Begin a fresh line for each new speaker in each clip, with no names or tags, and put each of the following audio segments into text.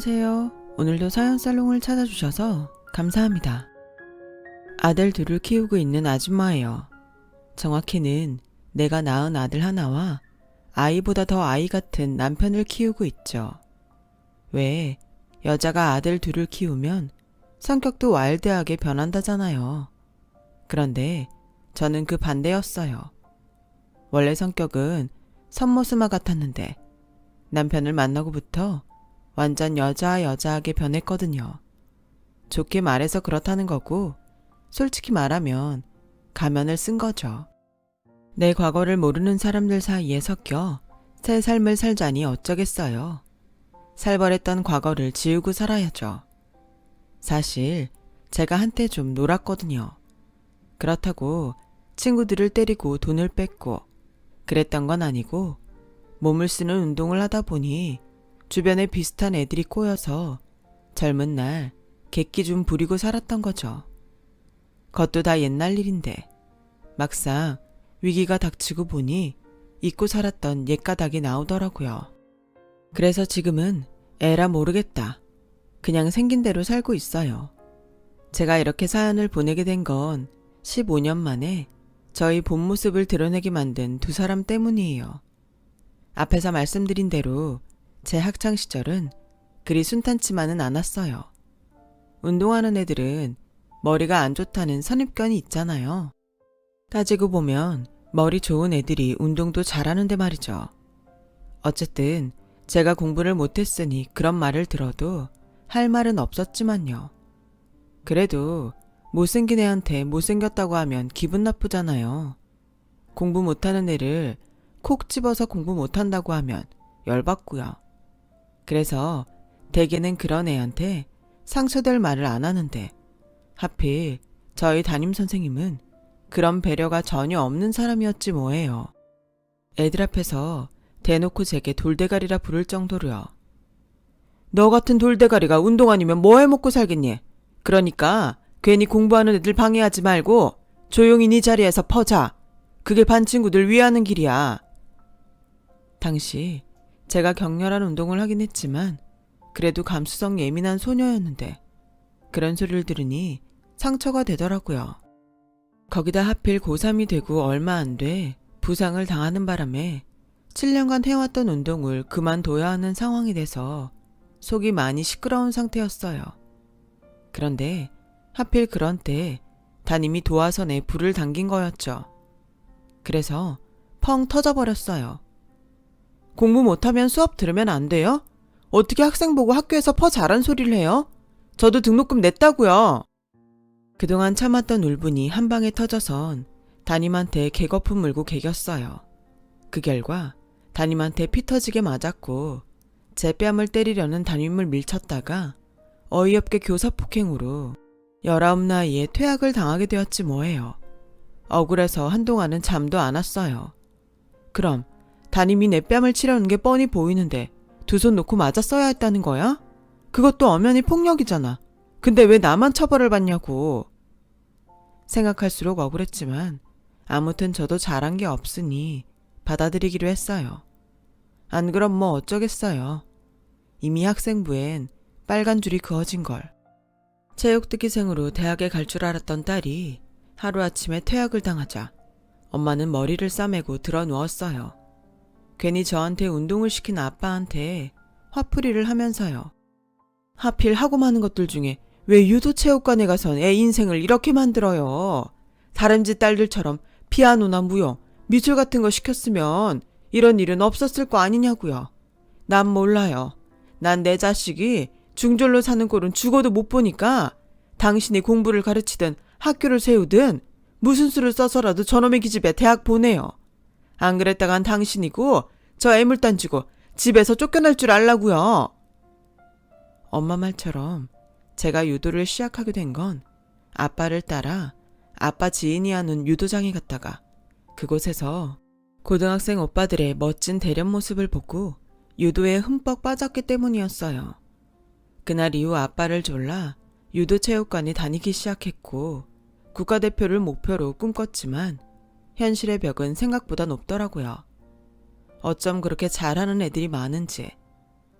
안녕하세요. 오늘도 사연살롱을 찾아주셔서 감사합니다. 아들 둘을 키우고 있는 아줌마예요. 정확히는 내가 낳은 아들 하나와 아이보다 더 아이 같은 남편을 키우고 있죠. 왜 여자가 아들 둘을 키우면 성격도 와일드하게 변한다잖아요. 그런데 저는 그 반대였어요. 원래 성격은 선모스마 같았는데 남편을 만나고부터 완전 여자하게 변했거든요. 좋게 말해서 그렇다는 거고 솔직히 말하면 가면을 쓴 거죠. 내 과거를 모르는 사람들 사이에 섞여 새 삶을 살자니 어쩌겠어요. 살벌했던 과거를 지우고 살아야죠. 사실 제가 한때 좀 놀았거든요. 그렇다고 친구들을 때리고 돈을 뺏고 그랬던 건 아니고 몸을 쓰는 운동을 하다 보니 주변에 비슷한 애들이 꼬여서 젊은 날 객기 좀 부리고 살았던 거죠. 그것도 다 옛날 일인데 막상 위기가 닥치고 보니 잊고 살았던 옛가닥이 나오더라고요. 그래서 지금은 에라 모르겠다. 그냥 생긴 대로 살고 있어요. 제가 이렇게 사연을 보내게 된 건 15년 만에 저희 본 모습을 드러내게 만든 두 사람 때문이에요. 앞에서 말씀드린 대로 제 학창시절은 그리 순탄치만은 않았어요. 운동하는 애들은 머리가 안 좋다는 선입견이 있잖아요. 따지고 보면 머리 좋은 애들이 운동도 잘하는데 말이죠. 어쨌든 제가 공부를 못했으니 그런 말을 들어도 할 말은 없었지만요. 그래도 못생긴 애한테 못생겼다고 하면 기분 나쁘잖아요. 공부 못하는 애를 콕 집어서 공부 못한다고 하면 열받고요. 그래서 대개는 그런 애한테 상처될 말을 안 하는데 하필 저희 담임선생님은 그런 배려가 전혀 없는 사람이었지 뭐예요. 애들 앞에서 대놓고 제게 돌대가리라 부를 정도로요. 너 같은 돌대가리가 운동 아니면 뭐 해먹고 살겠니? 그러니까 괜히 공부하는 애들 방해하지 말고 조용히 네 자리에서 퍼자. 그게 반 친구들 위하는 길이야. 당시 제가 격렬한 운동을 하긴 했지만 그래도 감수성 예민한 소녀였는데 그런 소리를 들으니 상처가 되더라고요. 거기다 하필 고3이 되고 얼마 안 돼 부상을 당하는 바람에 7년간 해왔던 운동을 그만둬야 하는 상황이 돼서 속이 많이 시끄러운 상태였어요. 그런데 하필 그런 때 담임이 도화선에 불을 당긴 거였죠. 그래서 펑 터져버렸어요. 공부 못하면 수업 들으면 안 돼요? 어떻게 학생 보고 학교에서 퍼 잘한 소리를 해요? 저도 등록금 냈다고요. 그동안 참았던 울분이 한 방에 터져선 담임한테 개거품 물고 개겼어요. 그 결과 담임한테 피 터지게 맞았고 제 뺨을 때리려는 담임을 밀쳤다가 어이없게 교사폭행으로 19 나이에 퇴학을 당하게 되었지 뭐예요. 억울해서 한동안은 잠도 안 왔어요. 그럼 담임이 내 뺨을 치려는 게 뻔히 보이는데 두 손 놓고 맞았어야 했다는 거야? 그것도 엄연히 폭력이잖아. 근데 왜 나만 처벌을 받냐고. 생각할수록 억울했지만 아무튼 저도 잘한 게 없으니 받아들이기로 했어요. 안 그럼 뭐 어쩌겠어요. 이미 학생부엔 빨간 줄이 그어진 걸. 체육특기생으로 대학에 갈 줄 알았던 딸이 하루아침에 퇴학을 당하자 엄마는 머리를 싸매고 드러 누웠어요. 괜히 저한테 운동을 시킨 아빠한테 화풀이를 하면서요. 하필 하고 많은 것들 중에 왜 유도체육관에 가선 애 인생을 이렇게 만들어요. 다른 집 딸들처럼 피아노나 무용, 미술 같은 거 시켰으면 이런 일은 없었을 거 아니냐고요. 난 몰라요. 난 내 자식이 중졸로 사는 꼴은 죽어도 못 보니까 당신이 공부를 가르치든 학교를 세우든 무슨 수를 써서라도 저놈의 기집애 대학 보내요. 안 그랬다간 당신이고 저 애물단 주고 집에서 쫓겨날 줄 알라고요. 엄마 말처럼 제가 유도를 시작하게 된 건 아빠를 따라 아빠 지인이 하는 유도장에 갔다가 그곳에서 고등학생 오빠들의 멋진 대련 모습을 보고 유도에 흠뻑 빠졌기 때문이었어요. 그날 이후 아빠를 졸라 유도체육관에 다니기 시작했고 국가대표를 목표로 꿈꿨지만 현실의 벽은 생각보다 높더라고요. 어쩜 그렇게 잘하는 애들이 많은지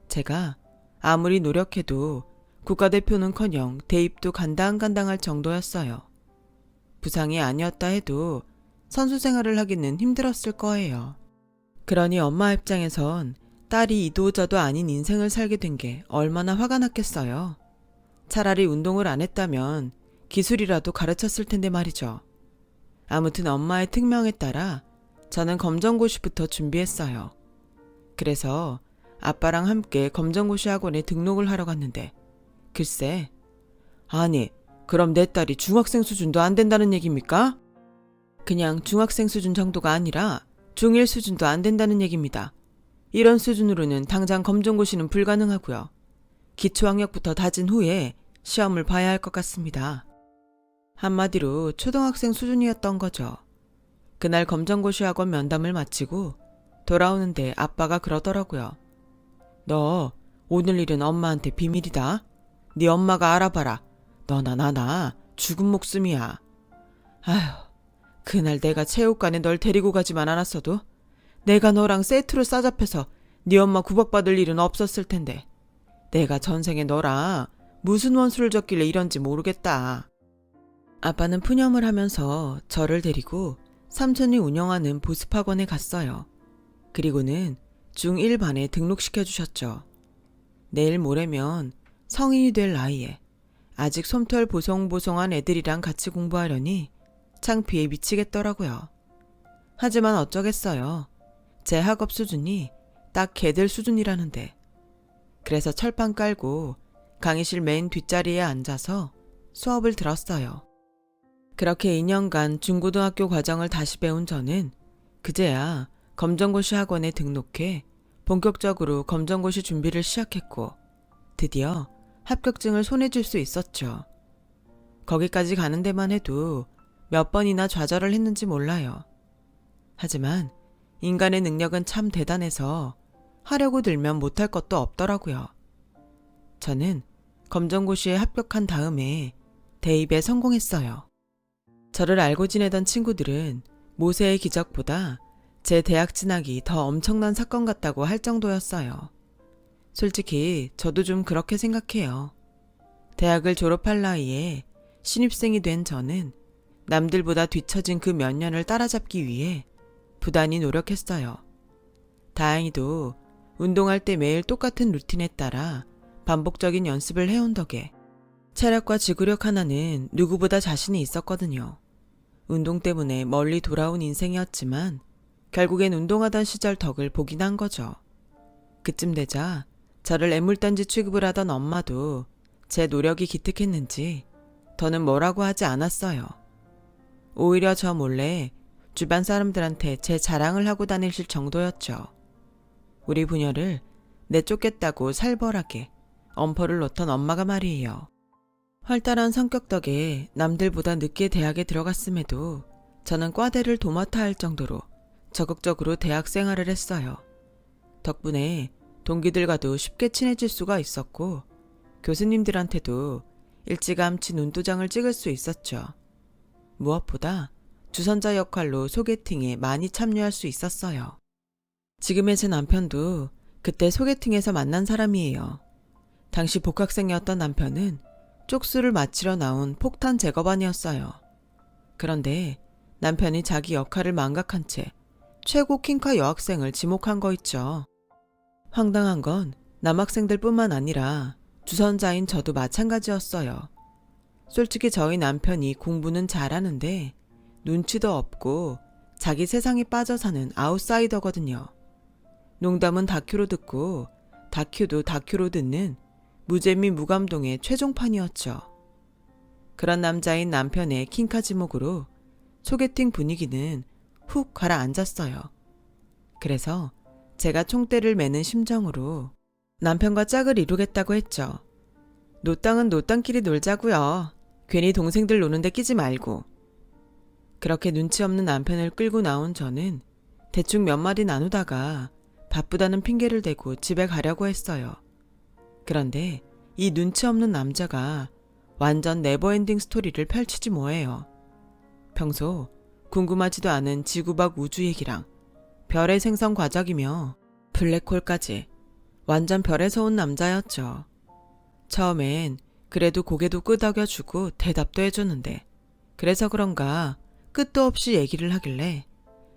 제가 아무리 노력해도 국가대표는커녕 대입도 간당간당할 정도였어요. 부상이 아니었다 해도 선수 생활을 하기는 힘들었을 거예요. 그러니 엄마 입장에선 딸이 이도저도 아닌 인생을 살게 된 게 얼마나 화가 났겠어요. 차라리 운동을 안 했다면 기술이라도 가르쳤을 텐데 말이죠. 아무튼 엄마의 특명에 따라 저는 검정고시부터 준비했어요. 그래서 아빠랑 함께 검정고시 학원에 등록을 하러 갔는데 글쎄, 아니 그럼 내 딸이 중학생 수준도 안 된다는 얘기입니까? 그냥 중학생 수준 정도가 아니라 중1 수준도 안 된다는 얘기입니다. 이런 수준으로는 당장 검정고시는 불가능하고요. 기초학력부터 다진 후에 시험을 봐야 할 것 같습니다. 한마디로 초등학생 수준이었던 거죠. 그날 검정고시 학원 면담을 마치고 돌아오는데 아빠가 그러더라고요. 너 오늘 일은 엄마한테 비밀이다. 네 엄마가 알아봐라. 너나 나나 죽은 목숨이야. 아휴, 그날 내가 체육관에 널 데리고 가지만 않았어도 내가 너랑 세트로 싸잡혀서 네 엄마 구박받을 일은 없었을 텐데 내가 전생에 너랑 무슨 원수를 졌길래 이런지 모르겠다. 아빠는 푸념을 하면서 저를 데리고 삼촌이 운영하는 보습학원에 갔어요. 그리고는 중1 반에 등록시켜 주셨죠. 내일 모레면 성인이 될 나이에 아직 솜털 보송보송한 애들이랑 같이 공부하려니 창피해 미치겠더라고요. 하지만 어쩌겠어요. 제 학업 수준이 딱 걔들 수준이라는데. 그래서 철판 깔고 강의실 맨 뒷자리에 앉아서 수업을 들었어요. 그렇게 2년간 중고등학교 과정을 다시 배운 저는 그제야 검정고시 학원에 등록해 본격적으로 검정고시 준비를 시작했고 드디어 합격증을 손에 쥘 수 있었죠. 거기까지 가는 데만 해도 몇 번이나 좌절을 했는지 몰라요. 하지만 인간의 능력은 참 대단해서 하려고 들면 못할 것도 없더라고요. 저는 검정고시에 합격한 다음에 대입에 성공했어요. 저를 알고 지내던 친구들은 모세의 기적보다 제 대학 진학이 더 엄청난 사건 같다고 할 정도였어요. 솔직히 저도 좀 그렇게 생각해요. 대학을 졸업할 나이에 신입생이 된 저는 남들보다 뒤처진 그 몇 년을 따라잡기 위해 부단히 노력했어요. 다행히도 운동할 때 매일 똑같은 루틴에 따라 반복적인 연습을 해온 덕에 체력과 지구력 하나는 누구보다 자신이 있었거든요. 운동 때문에 멀리 돌아온 인생이었지만 결국엔 운동하던 시절 덕을 보긴 한 거죠. 그쯤 되자 저를 애물단지 취급을 하던 엄마도 제 노력이 기특했는지 더는 뭐라고 하지 않았어요. 오히려 저 몰래 주변 사람들한테 제 자랑을 하고 다니실 정도였죠. 우리 부녀를 내쫓겠다고 살벌하게 엄포를 놓던 엄마가 말이에요. 활달한 성격 덕에 남들보다 늦게 대학에 들어갔음에도 저는 과대를 도맡아 할 정도로 적극적으로 대학 생활을 했어요. 덕분에 동기들과도 쉽게 친해질 수가 있었고 교수님들한테도 일찌감치 눈도장을 찍을 수 있었죠. 무엇보다 주선자 역할로 소개팅에 많이 참여할 수 있었어요. 지금의 제 남편도 그때 소개팅에서 만난 사람이에요. 당시 복학생이었던 남편은 쪽수를 마치러 나온 폭탄 제거반이었어요. 그런데 남편이 자기 역할을 망각한 채 최고 킹카 여학생을 지목한 거 있죠. 황당한 건 남학생들 뿐만 아니라 주선자인 저도 마찬가지였어요. 솔직히 저희 남편이 공부는 잘하는데 눈치도 없고 자기 세상에 빠져 사는 아웃사이더거든요. 농담은 다큐로 듣고 다큐도 다큐로 듣는 무재미 무감동의 최종판이었죠. 그런 남자인 남편의 킹카 지목으로 소개팅 분위기는 훅 가라앉았어요. 그래서 제가 총대를 매는 심정으로 남편과 짝을 이루겠다고 했죠. 노땅은 노땅끼리 놀자고요. 괜히 동생들 노는데 끼지 말고. 그렇게 눈치 없는 남편을 끌고 나온 저는 대충 몇 마디 나누다가 바쁘다는 핑계를 대고 집에 가려고 했어요. 그런데 이 눈치 없는 남자가 완전 네버엔딩 스토리를 펼치지 뭐예요. 평소 궁금하지도 않은 지구 밖 우주 얘기랑 별의 생성 과정이며 블랙홀까지 완전 별에서 온 남자였죠. 처음엔 그래도 고개도 끄덕여주고 대답도 해주는데 그래서 그런가 끝도 없이 얘기를 하길래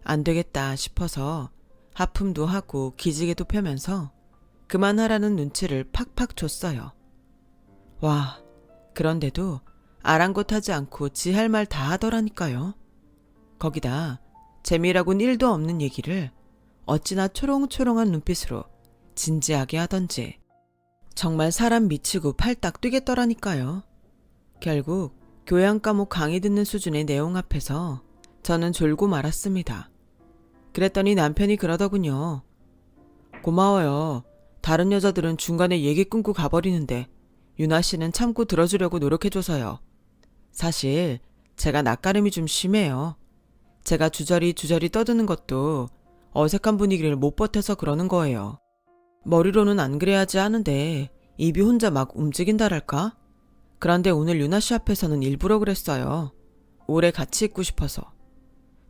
안 되겠다 싶어서 하품도 하고 기지개도 펴면서 그만하라는 눈치를 팍팍 줬어요. 와, 그런데도 아랑곳하지 않고 지 할 말 다 하더라니까요. 거기다 재미라곤 1도 없는 얘기를 어찌나 초롱초롱한 눈빛으로 진지하게 하던지 정말 사람 미치고 팔딱 뛰겠더라니까요. 결국 교양 과목 강의 듣는 수준의 내용 앞에서 저는 졸고 말았습니다. 그랬더니 남편이 그러더군요. 고마워요. 다른 여자들은 중간에 얘기 끊고 가버리는데 유나 씨는 참고 들어주려고 노력해줘서요. 사실 제가 낯가림이 좀 심해요. 제가 주저리 떠드는 것도 어색한 분위기를 못 버텨서 그러는 거예요. 머리로는 안 그래야지 하는데 입이 혼자 막 움직인다랄까? 그런데 오늘 유나 씨 앞에서는 일부러 그랬어요. 오래 같이 있고 싶어서.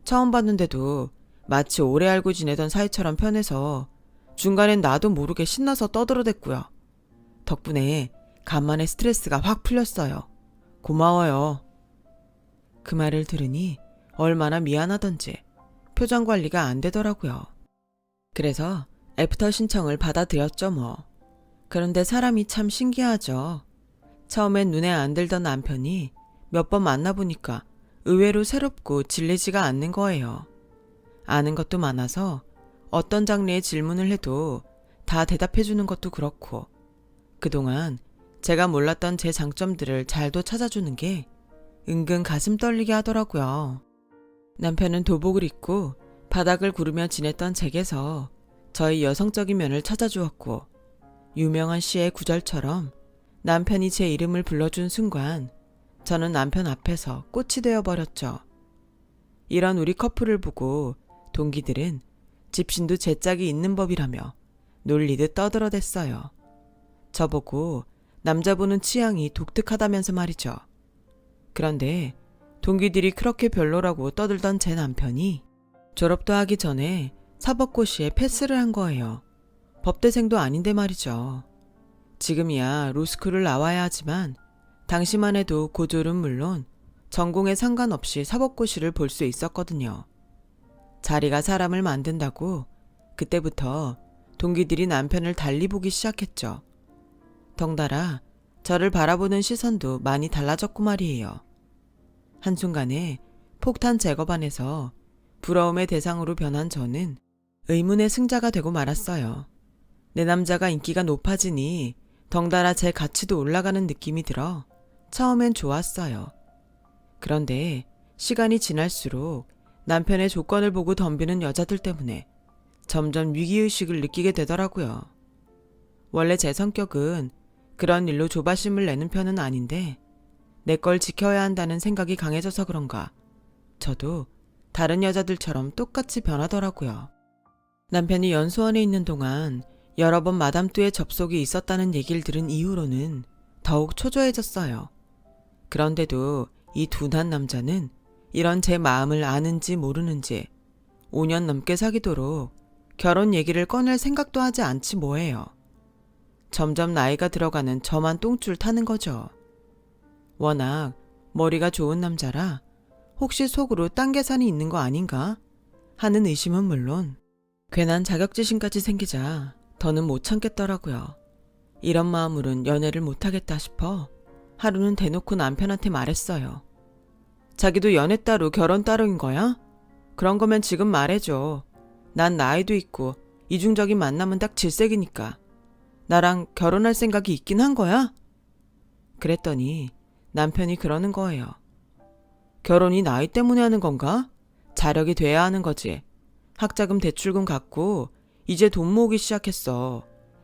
처음 봤는데도 마치 오래 알고 지내던 사이처럼 편해서 중간엔 나도 모르게 신나서 떠들어댔고요. 덕분에 간만에 스트레스가 확 풀렸어요. 고마워요. 그 말을 들으니 얼마나 미안하던지 표정 관리가 안 되더라고요. 그래서 애프터 신청을 받아들였죠 뭐. 그런데 사람이 참 신기하죠. 처음엔 눈에 안 들던 남편이 몇 번 만나보니까 의외로 새롭고 질리지가 않는 거예요. 아는 것도 많아서 어떤 장르의 질문을 해도 다 대답해주는 것도 그렇고 그동안 제가 몰랐던 제 장점들을 잘도 찾아주는 게 은근 가슴 떨리게 하더라고요. 남편은 도복을 입고 바닥을 구르며 지냈던 잭에서 저의 여성적인 면을 찾아주었고 유명한 시의 구절처럼 남편이 제 이름을 불러준 순간 저는 남편 앞에서 꽃이 되어버렸죠. 이런 우리 커플을 보고 동기들은 집신도 제 짝이 있는 법이라며 놀리듯 떠들어댔어요. 저보고 남자 보는 취향이 독특하다면서 말이죠. 그런데 동기들이 그렇게 별로라고 떠들던 제 남편이 졸업도 하기 전에 사법고시에 패스를 한 거예요. 법대생도 아닌데 말이죠. 지금이야 로스쿨을 나와야 하지만 당시만 해도 고졸은 물론 전공에 상관없이 사법고시를 볼 수 있었거든요. 자리가 사람을 만든다고 그때부터 동기들이 남편을 달리 보기 시작했죠. 덩달아 저를 바라보는 시선도 많이 달라졌고 말이에요. 한순간에 폭탄 제거반에서 부러움의 대상으로 변한 저는 의문의 승자가 되고 말았어요. 내 남자가 인기가 높아지니 덩달아 제 가치도 올라가는 느낌이 들어 처음엔 좋았어요. 그런데 시간이 지날수록 남편의 조건을 보고 덤비는 여자들 때문에 점점 위기의식을 느끼게 되더라고요. 원래 제 성격은 그런 일로 조바심을 내는 편은 아닌데 내 걸 지켜야 한다는 생각이 강해져서 그런가 저도 다른 여자들처럼 똑같이 변하더라고요. 남편이 연수원에 있는 동안 여러 번 마담2에 접속이 있었다는 얘기를 들은 이후로는 더욱 초조해졌어요. 그런데도 이 둔한 남자는 이런 제 마음을 아는지 모르는지 5년 넘게 사귀도록 결혼 얘기를 꺼낼 생각도 하지 않지 뭐예요. 점점 나이가 들어가는 저만 똥줄 타는 거죠. 워낙 머리가 좋은 남자라 혹시 속으로 딴 계산이 있는 거 아닌가 하는 의심은 물론 괜한 자격지심까지 생기자 더는 못 참겠더라고요. 이런 마음으론 연애를 못하겠다 싶어 하루는 대놓고 남편한테 말했어요. 자기도 연애 따로 결혼 따로인 거야? 그런 거면 지금 말해줘. 난 나이도 있고 이중적인 만남은 딱 질색이니까. 나랑 결혼할 생각이 있긴 한 거야? 그랬더니 남편이 그러는 거예요. 결혼이 나이 때문에 하는 건가? 자력이 돼야 하는 거지. 학자금 대출금 갚고 이제 돈 모으기 시작했어.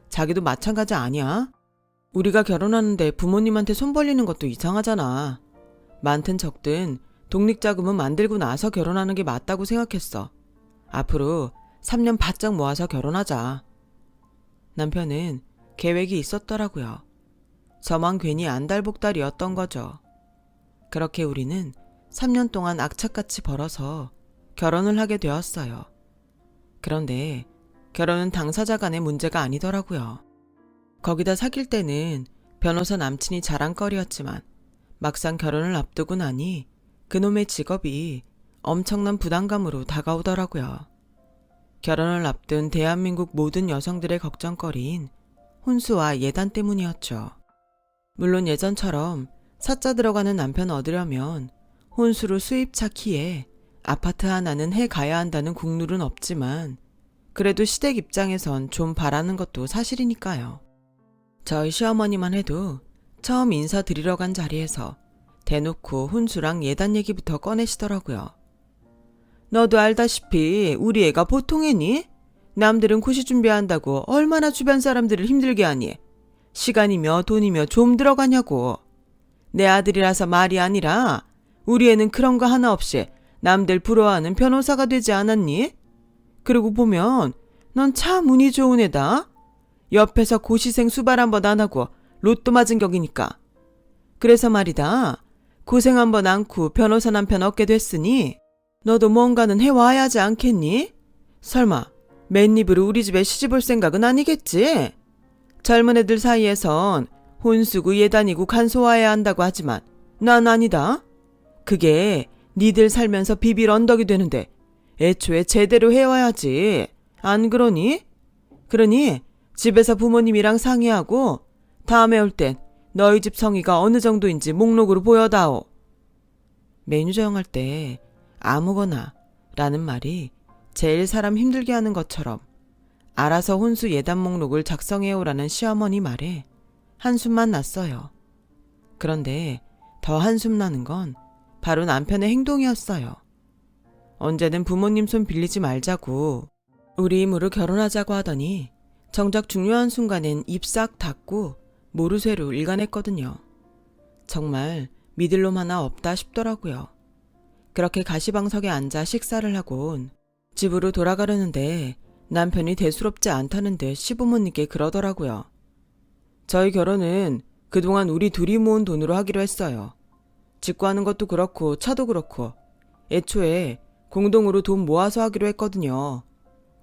자기도 마찬가지 아니야? 우리가 결혼하는데 부모님한테 손 벌리는 것도 이상하잖아. 많든 적든 독립자금은 만들고 나서 결혼하는 게 맞다고 생각했어. 앞으로 3년 바짝 모아서 결혼하자. 남편은 계획이 있었더라고요. 저만 괜히 안달복달이었던 거죠. 그렇게 우리는 3년 동안 악착같이 벌어서 결혼을 하게 되었어요. 그런데 결혼은 당사자 간의 문제가 아니더라고요. 거기다 사귈 때는 변호사 남친이 자랑거리였지만 막상 결혼을 앞두고 나니 그놈의 직업이 엄청난 부담감으로 다가오더라고요. 결혼을 앞둔 대한민국 모든 여성들의 걱정거리인 혼수와 예단 때문이었죠. 물론 예전처럼 사자 들어가는 남편 얻으려면 혼수로 수입차 키에 아파트 하나는 해가야 한다는 국룰은 없지만 그래도 시댁 입장에선 좀 바라는 것도 사실이니까요. 저희 시어머니만 해도 처음 인사드리러 간 자리에서 대놓고 혼수랑 예단 얘기부터 꺼내시더라고요. 너도 알다시피 우리 애가 보통 애니? 남들은 고시 준비한다고 얼마나 주변 사람들을 힘들게 하니? 시간이며 돈이며 좀 들어가냐고. 내 아들이라서 말이 아니라 우리 애는 그런 거 하나 없이 남들 부러워하는 변호사가 되지 않았니? 그러고 보면 넌 참 운이 좋은 애다. 옆에서 고시생 수발 한 번 안 하고 로또 맞은 격이니까. 그래서 말이다. 고생 한 번 않고 변호사 남편 얻게 됐으니 너도 뭔가는 해와야 하지 않겠니? 설마 맨입으로 우리 집에 시집올 생각은 아니겠지? 젊은 애들 사이에선 혼수고 예단이고 간소화해야 한다고 하지만 난 아니다. 그게 니들 살면서 비빌 언덕이 되는데 애초에 제대로 해와야지. 안 그러니? 그러니 집에서 부모님이랑 상의하고 다음에 올 땐 너희 집 성의가 어느 정도인지 목록으로 보여다오. 메뉴 정할 때 아무거나 라는 말이 제일 사람 힘들게 하는 것처럼 알아서 혼수 예단 목록을 작성해오라는 시어머니 말에 한숨만 났어요. 그런데 더 한숨 나는 건 바로 남편의 행동이었어요. 언제는 부모님 손 빌리지 말자고 우리 힘으로 결혼하자고 하더니 정작 중요한 순간엔 입 싹 닫고 모르쇠로 일관했거든요. 정말 믿을 놈 하나 없다 싶더라고요. 그렇게 가시방석에 앉아 식사를 하곤 집으로 돌아가려는데 남편이 대수롭지 않다는 듯 시부모님께 그러더라고요. 저희 결혼은 그동안 우리 둘이 모은 돈으로 하기로 했어요. 직구하는 것도 그렇고 차도 그렇고 애초에 공동으로 돈 모아서 하기로 했거든요.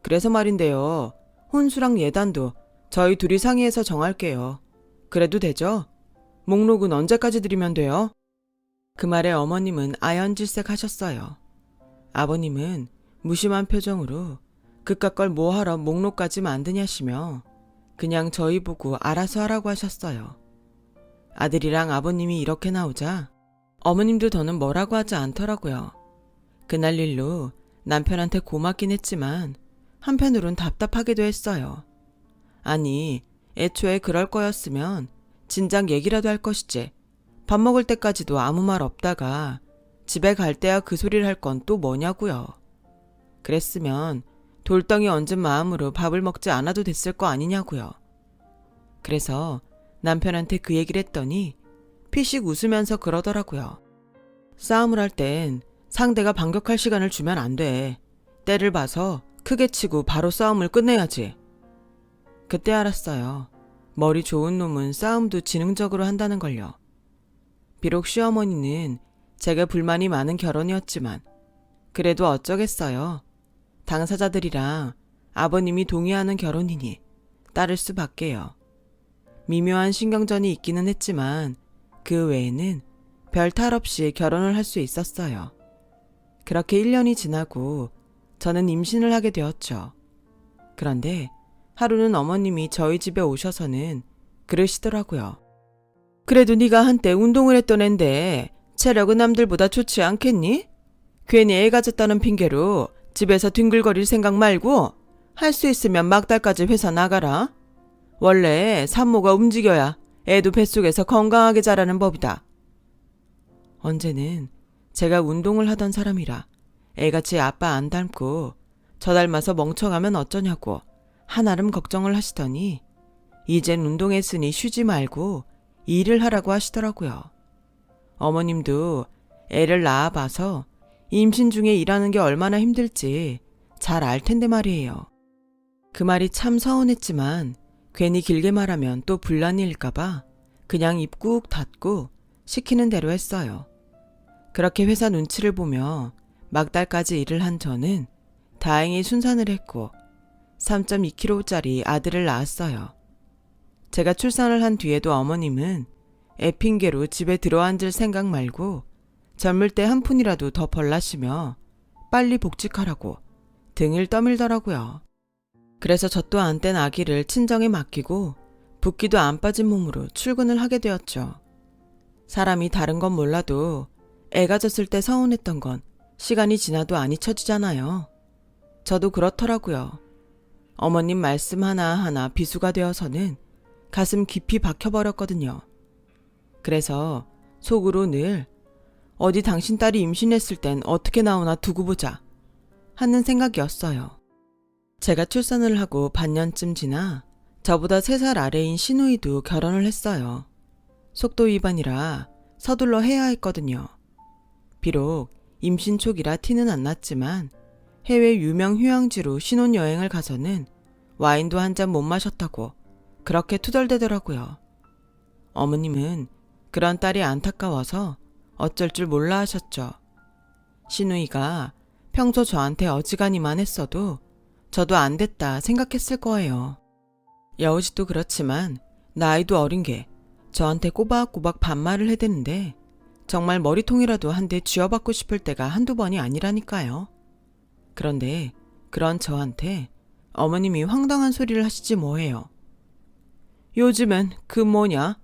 그래서 말인데요. 혼수랑 예단도 저희 둘이 상의해서 정할게요. 그래도 되죠? 목록은 언제까지 드리면 돼요? 그 말에 어머님은 아연질색 하셨어요. 아버님은 무심한 표정으로 그깟 걸 뭐하러 목록까지 만드냐시며 그냥 저희 보고 알아서 하라고 하셨어요. 아들이랑 아버님이 이렇게 나오자 어머님도 더는 뭐라고 하지 않더라고요. 그날 일로 남편한테 고맙긴 했지만 한편으론 답답하기도 했어요. 아니, 애초에 그럴 거였으면 진작 얘기라도 할 것이지. 밥 먹을 때까지도 아무 말 없다가 집에 갈 때야 그 소리를 할 건 또 뭐냐고요. 그랬으면 돌덩이 얹은 마음으로 밥을 먹지 않아도 됐을 거 아니냐고요. 그래서 남편한테 그 얘기를 했더니 피식 웃으면서 그러더라고요. 싸움을 할 땐 상대가 반격할 시간을 주면 안 돼. 때를 봐서 크게 치고 바로 싸움을 끝내야지. 그때 알았어요. 머리 좋은 놈은 싸움도 지능적으로 한다는 걸요. 비록 시어머니는 제가 불만이 많은 결혼이었지만 그래도 어쩌겠어요. 당사자들이랑 아버님이 동의하는 결혼이니 따를 수밖에요. 미묘한 신경전이 있기는 했지만 그 외에는 별 탈 없이 결혼을 할 수 있었어요. 그렇게 1년이 지나고 저는 임신을 하게 되었죠. 그런데 하루는 어머님이 저희 집에 오셔서는 그러시더라고요. 그래도 네가 한때 운동을 했던 앤데 체력은 남들보다 좋지 않겠니? 괜히 애 가졌다는 핑계로 집에서 뒹굴거릴 생각 말고 할 수 있으면 막달까지 회사 나가라. 원래 산모가 움직여야 애도 뱃속에서 건강하게 자라는 법이다. 언제는 제가 운동을 하던 사람이라 애같이 아빠 안 닮고 저 닮아서 멍청하면 어쩌냐고 한아름 걱정을 하시더니 이젠 운동했으니 쉬지 말고 일을 하라고 하시더라고요. 어머님도 애를 낳아봐서 임신 중에 일하는 게 얼마나 힘들지 잘 알 텐데 말이에요. 그 말이 참 서운했지만 괜히 길게 말하면 또 분란일까봐 그냥 입 꾹 닫고 시키는 대로 했어요. 그렇게 회사 눈치를 보며 막달까지 일을 한 저는 다행히 순산을 했고 3.2kg짜리 아들을 낳았어요. 제가 출산을 한 뒤에도 어머님은 애 핑계로 집에 들어앉을 생각 말고 젊을 때 한 푼이라도 더 벌라시며 빨리 복직하라고 등을 떠밀더라고요. 그래서 저 또한 뗀 아기를 친정에 맡기고 붓기도 안 빠진 몸으로 출근을 하게 되었죠. 사람이 다른 건 몰라도 애가 졌을 때 서운했던 건 시간이 지나도 안 잊혀지잖아요. 저도 그렇더라고요. 어머님 말씀 하나하나 비수가 되어서는 가슴 깊이 박혀버렸거든요. 그래서 속으로 늘 어디 당신 딸이 임신했을 땐 어떻게 나오나 두고 보자 하는 생각이었어요. 제가 출산을 하고 반년쯤 지나 저보다 3살 아래인 시누이도 결혼을 했어요. 속도 위반이라 서둘러 해야 했거든요. 비록 임신 초기라 티는 안 났지만 해외 유명 휴양지로 신혼여행을 가서는 와인도 한 잔 못 마셨다고 그렇게 투덜대더라고요. 어머님은 그런 딸이 안타까워서 어쩔 줄 몰라 하셨죠. 시누이가 평소 저한테 어지간히만 했어도 저도 안 됐다 생각했을 거예요. 여우짓도 그렇지만 나이도 어린 게 저한테 꼬박꼬박 반말을 해대는데 정말 머리통이라도 한 대 쥐어받고 싶을 때가 한두 번이 아니라니까요. 그런데 그런 저한테 어머님이 황당한 소리를 하시지 뭐해요. 요즘엔 그 뭐냐?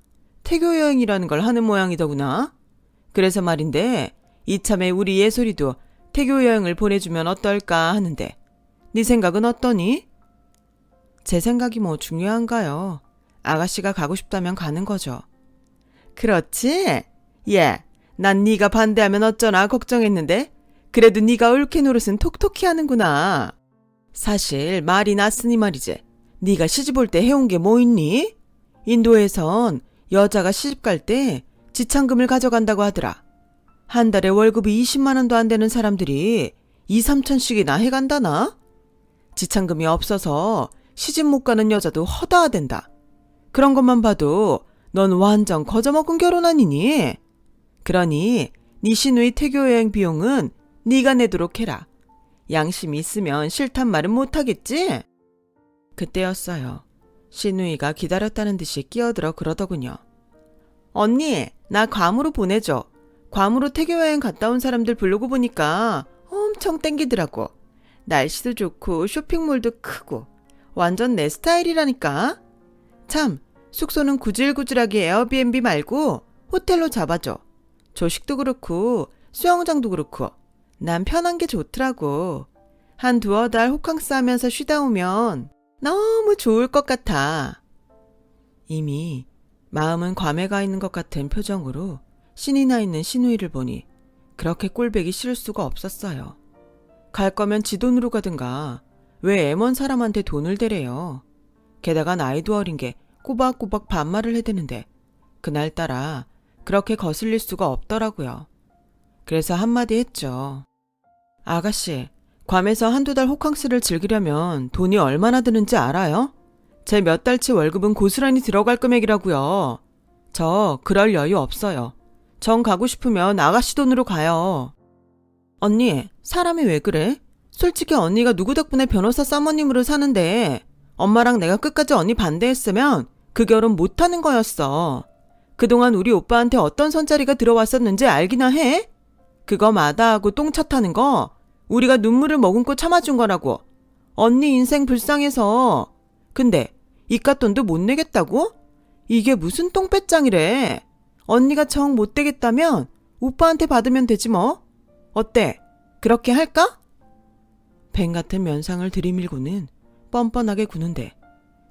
태교 여행이라는 걸 하는 모양이더구나. 그래서 말인데 이참에 우리 예솔이도 태교 여행을 보내주면 어떨까 하는데 네 생각은 어떠니? 제 생각이 뭐 중요한가요? 아가씨가 가고 싶다면 가는 거죠. 그렇지? 예, 난 네가 반대하면 어쩌나 걱정했는데 그래도 네가 옳게 노릇은 톡톡히 하는구나. 사실 말이 났으니 말이지. 네가 시집 올 때 해온 게 뭐 있니? 인도에선 여자가 시집 갈 때 지참금을 가져간다고 하더라. 한 달에 월급이 20만 원도 안 되는 사람들이 2, 3천씩이나 해간다나? 지참금이 없어서 시집 못 가는 여자도 허다하댄다. 그런 것만 봐도 넌 완전 거저먹은 결혼 아니니? 그러니 네 시누이 태교 여행 비용은 네가 내도록 해라. 양심이 있으면 싫단 말은 못하겠지? 그때였어요. 시누이가 기다렸다는 듯이 끼어들어 그러더군요. 언니, 나 괌으로 보내줘. 괌으로 태교 여행 갔다 온 사람들 블로그 보니까 엄청 땡기더라고. 날씨도 좋고 쇼핑몰도 크고 완전 내 스타일이라니까. 참, 숙소는 구질구질하게 에어비앤비 말고 호텔로 잡아줘. 조식도 그렇고 수영장도 그렇고 난 편한 게 좋더라고. 한 2-3달 호캉스 하면서 쉬다 오면 너무 좋을 것 같아. 이미 마음은 괌에 가 있는 것 같은 표정으로 신이 나 있는 시누이를 보니 그렇게 꼴보기 싫을 수가 없었어요. 갈 거면 지 돈으로 가든가 왜 애먼 사람한테 돈을 대래요. 게다가 나이도 어린 게 꼬박꼬박 반말을 해대는데 그날따라 그렇게 거슬릴 수가 없더라고요. 그래서 한마디 했죠. 아가씨, 괌에서 1-2달 호캉스를 즐기려면 돈이 얼마나 드는지 알아요? 제 몇 달치 월급은 고스란히 들어갈 금액이라고요. 저 그럴 여유 없어요. 정 가고 싶으면 아가씨 돈으로 가요. 언니, 사람이 왜 그래? 솔직히 언니가 누구 덕분에 변호사 사모님으로 사는데 엄마랑 내가 끝까지 언니 반대했으면 그 결혼 못하는 거였어. 그동안 우리 오빠한테 어떤 선자리가 들어왔었는지 알기나 해? 그거 마다하고 똥차 타는 거 우리가 눈물을 머금고 참아준 거라고. 언니 인생 불쌍해서. 근데 이깟 돈도 못 내겠다고? 이게 무슨 똥배짱이래. 언니가 정 못 되겠다면 오빠한테 받으면 되지 뭐. 어때? 그렇게 할까? 뱀 같은 면상을 들이밀고는 뻔뻔하게 구는데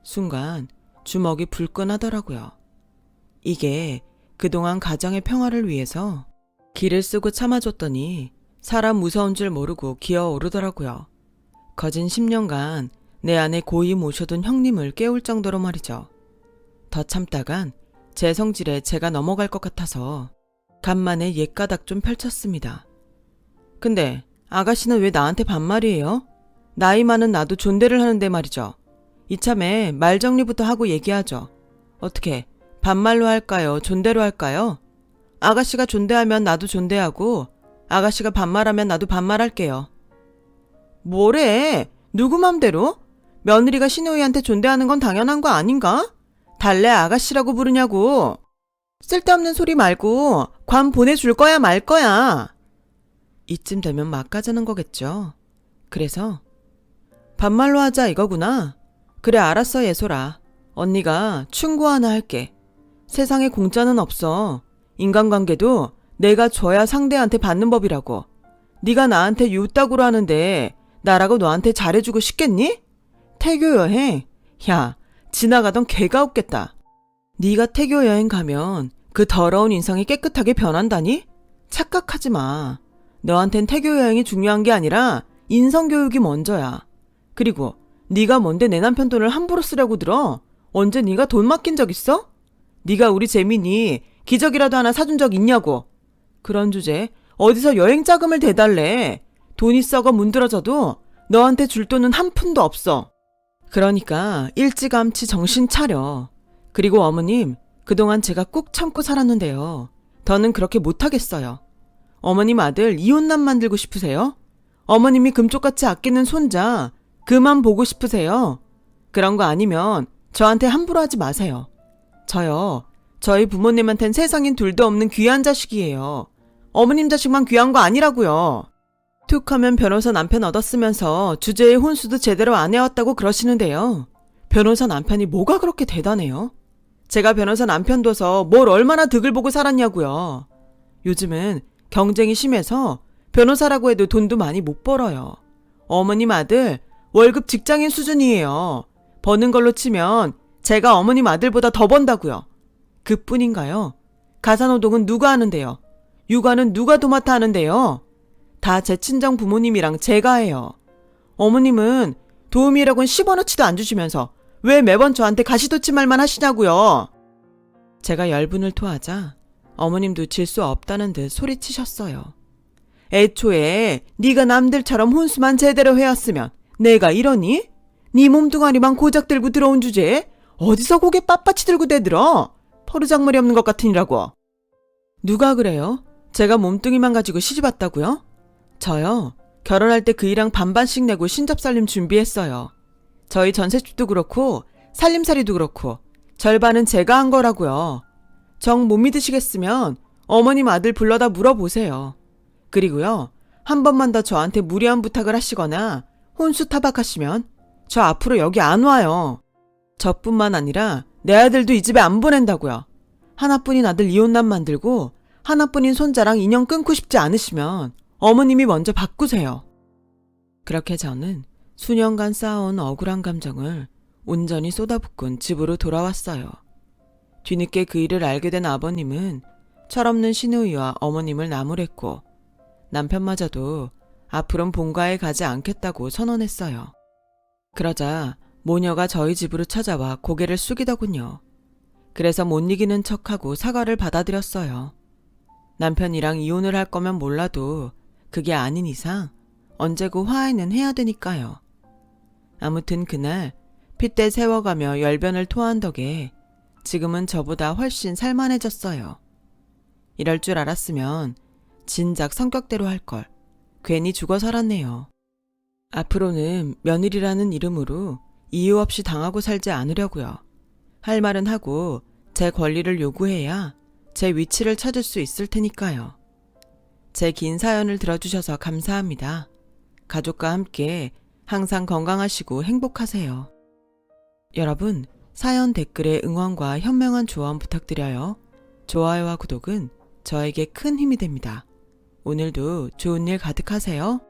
순간 주먹이 불끈하더라고요. 이게 그동안 가정의 평화를 위해서 기를 쓰고 참아줬더니 사람 무서운 줄 모르고 기어오르더라고요. 거진 10년간 내 안에 고이 모셔둔 형님을 깨울 정도로 말이죠. 더 참다간 제 성질에 제가 넘어갈 것 같아서 간만에 옛가닥 좀 펼쳤습니다. 근데 아가씨는 왜 나한테 반말이에요? 나이 많은 나도 존대를 하는데 말이죠. 이참에 말 정리부터 하고 얘기하죠. 어떻게 반말로 할까요? 존대로 할까요? 아가씨가 존대하면 나도 존대하고 아가씨가 반말하면 나도 반말할게요. 뭐래? 누구 맘대로? 며느리가 시누이한테 존대하는 건 당연한 거 아닌가? 달래 아가씨라고 부르냐고. 쓸데없는 소리 말고 관 보내줄 거야 말 거야. 이쯤 되면 막 가자는 거겠죠. 그래서 반말로 하자 이거구나. 그래 알았어 예솔아. 언니가 충고 하나 할게. 세상에 공짜는 없어. 인간관계도 내가 줘야 상대한테 받는 법이라고. 네가 나한테 요따구로 하는데 나라고 너한테 잘해주고 싶겠니? 태교 여행? 야, 지나가던 개가 없겠다. 네가 태교 여행 가면 그 더러운 인상이 깨끗하게 변한다니? 착각하지 마. 너한텐 태교 여행이 중요한 게 아니라 인성교육이 먼저야. 그리고 네가 뭔데 내 남편 돈을 함부로 쓰려고 들어? 언제 네가 돈 맡긴 적 있어? 네가 우리 재민이 기저귀라도 하나 사준 적 있냐고. 그런 주제 어디서 여행 자금을 대달래. 돈이 썩어 문드러져도 너한테 줄 돈은 한 푼도 없어. 그러니까 일찌감치 정신 차려. 그리고 어머님, 그동안 제가 꾹 참고 살았는데요. 더는 그렇게 못하겠어요. 어머님 아들 이혼남 만들고 싶으세요? 어머님이 금쪽같이 아끼는 손자 그만 보고 싶으세요? 그런 거 아니면 저한테 함부로 하지 마세요. 저요, 저희 부모님한텐 세상엔 둘도 없는 귀한 자식이에요. 어머님 자식만 귀한 거 아니라고요. 툭 하면 변호사 남편 얻었으면서 주제의 혼수도 제대로 안 해왔다고 그러시는데요. 변호사 남편이 뭐가 그렇게 대단해요? 제가 변호사 남편 둬서 뭘 얼마나 득을 보고 살았냐고요. 요즘은 경쟁이 심해서 변호사라고 해도 돈도 많이 못 벌어요. 어머님 아들 월급 직장인 수준이에요. 버는 걸로 치면 제가 어머님 아들보다 더 번다고요. 그뿐인가요? 가사노동은 누가 하는데요? 육아는 누가 도맡아 하는데요? 다 제 친정 부모님이랑 제가 해요. 어머님은 도우미라고는 10원어치도 안 주시면서 왜 매번 저한테 가시돋친 말만 하시냐고요. 제가 열분을 토하자 어머님도 질 수 없다는 듯 소리치셨어요. 애초에 네가 남들처럼 혼수만 제대로 해왔으면 내가 이러니? 네 몸뚱아리만 고작 들고 들어온 주제에 어디서 고개 빳빳이 들고 대들어? 버르장머리 없는 것 같으니라고. 누가 그래요? 제가 몸뚱이만 가지고 시집왔다고요? 저요. 결혼할 때 그이랑 반반씩 내고 신접살림 준비했어요. 저희 전셋집도 그렇고 살림살이도 그렇고 절반은 제가 한 거라고요. 정 못 믿으시겠으면 어머님 아들 불러다 물어보세요. 그리고요. 한 번만 더 저한테 무리한 부탁을 하시거나 혼수 타박하시면 저 앞으로 여기 안 와요. 저뿐만 아니라 내 아들도 이 집에 안 보낸다고요. 하나뿐인 아들 이혼남 만들고 하나뿐인 손자랑 인연 끊고 싶지 않으시면 어머님이 먼저 바꾸세요. 그렇게 저는 수년간 쌓아온 억울한 감정을 온전히 쏟아붓곤 집으로 돌아왔어요. 뒤늦게 그 일을 알게 된 아버님은 철없는 시누이와 어머님을 나무랬고 남편마저도 앞으론 본가에 가지 않겠다고 선언했어요. 그러자 모녀가 저희 집으로 찾아와 고개를 숙이더군요. 그래서 못 이기는 척하고 사과를 받아들였어요. 남편이랑 이혼을 할 거면 몰라도 그게 아닌 이상 언제고 화해는 해야 되니까요. 아무튼 그날 핏대 세워가며 열변을 토한 덕에 지금은 저보다 훨씬 살만해졌어요. 이럴 줄 알았으면 진작 성격대로 할 걸. 괜히 죽어 살았네요. 앞으로는 며느리라는 이름으로 이유 없이 당하고 살지 않으려고요. 할 말은 하고 제 권리를 요구해야 제 위치를 찾을 수 있을 테니까요. 제 긴 사연을 들어주셔서 감사합니다. 가족과 함께 항상 건강하시고 행복하세요. 여러분, 사연 댓글에 응원과 현명한 조언 부탁드려요. 좋아요와 구독은 저에게 큰 힘이 됩니다. 오늘도 좋은 일 가득하세요.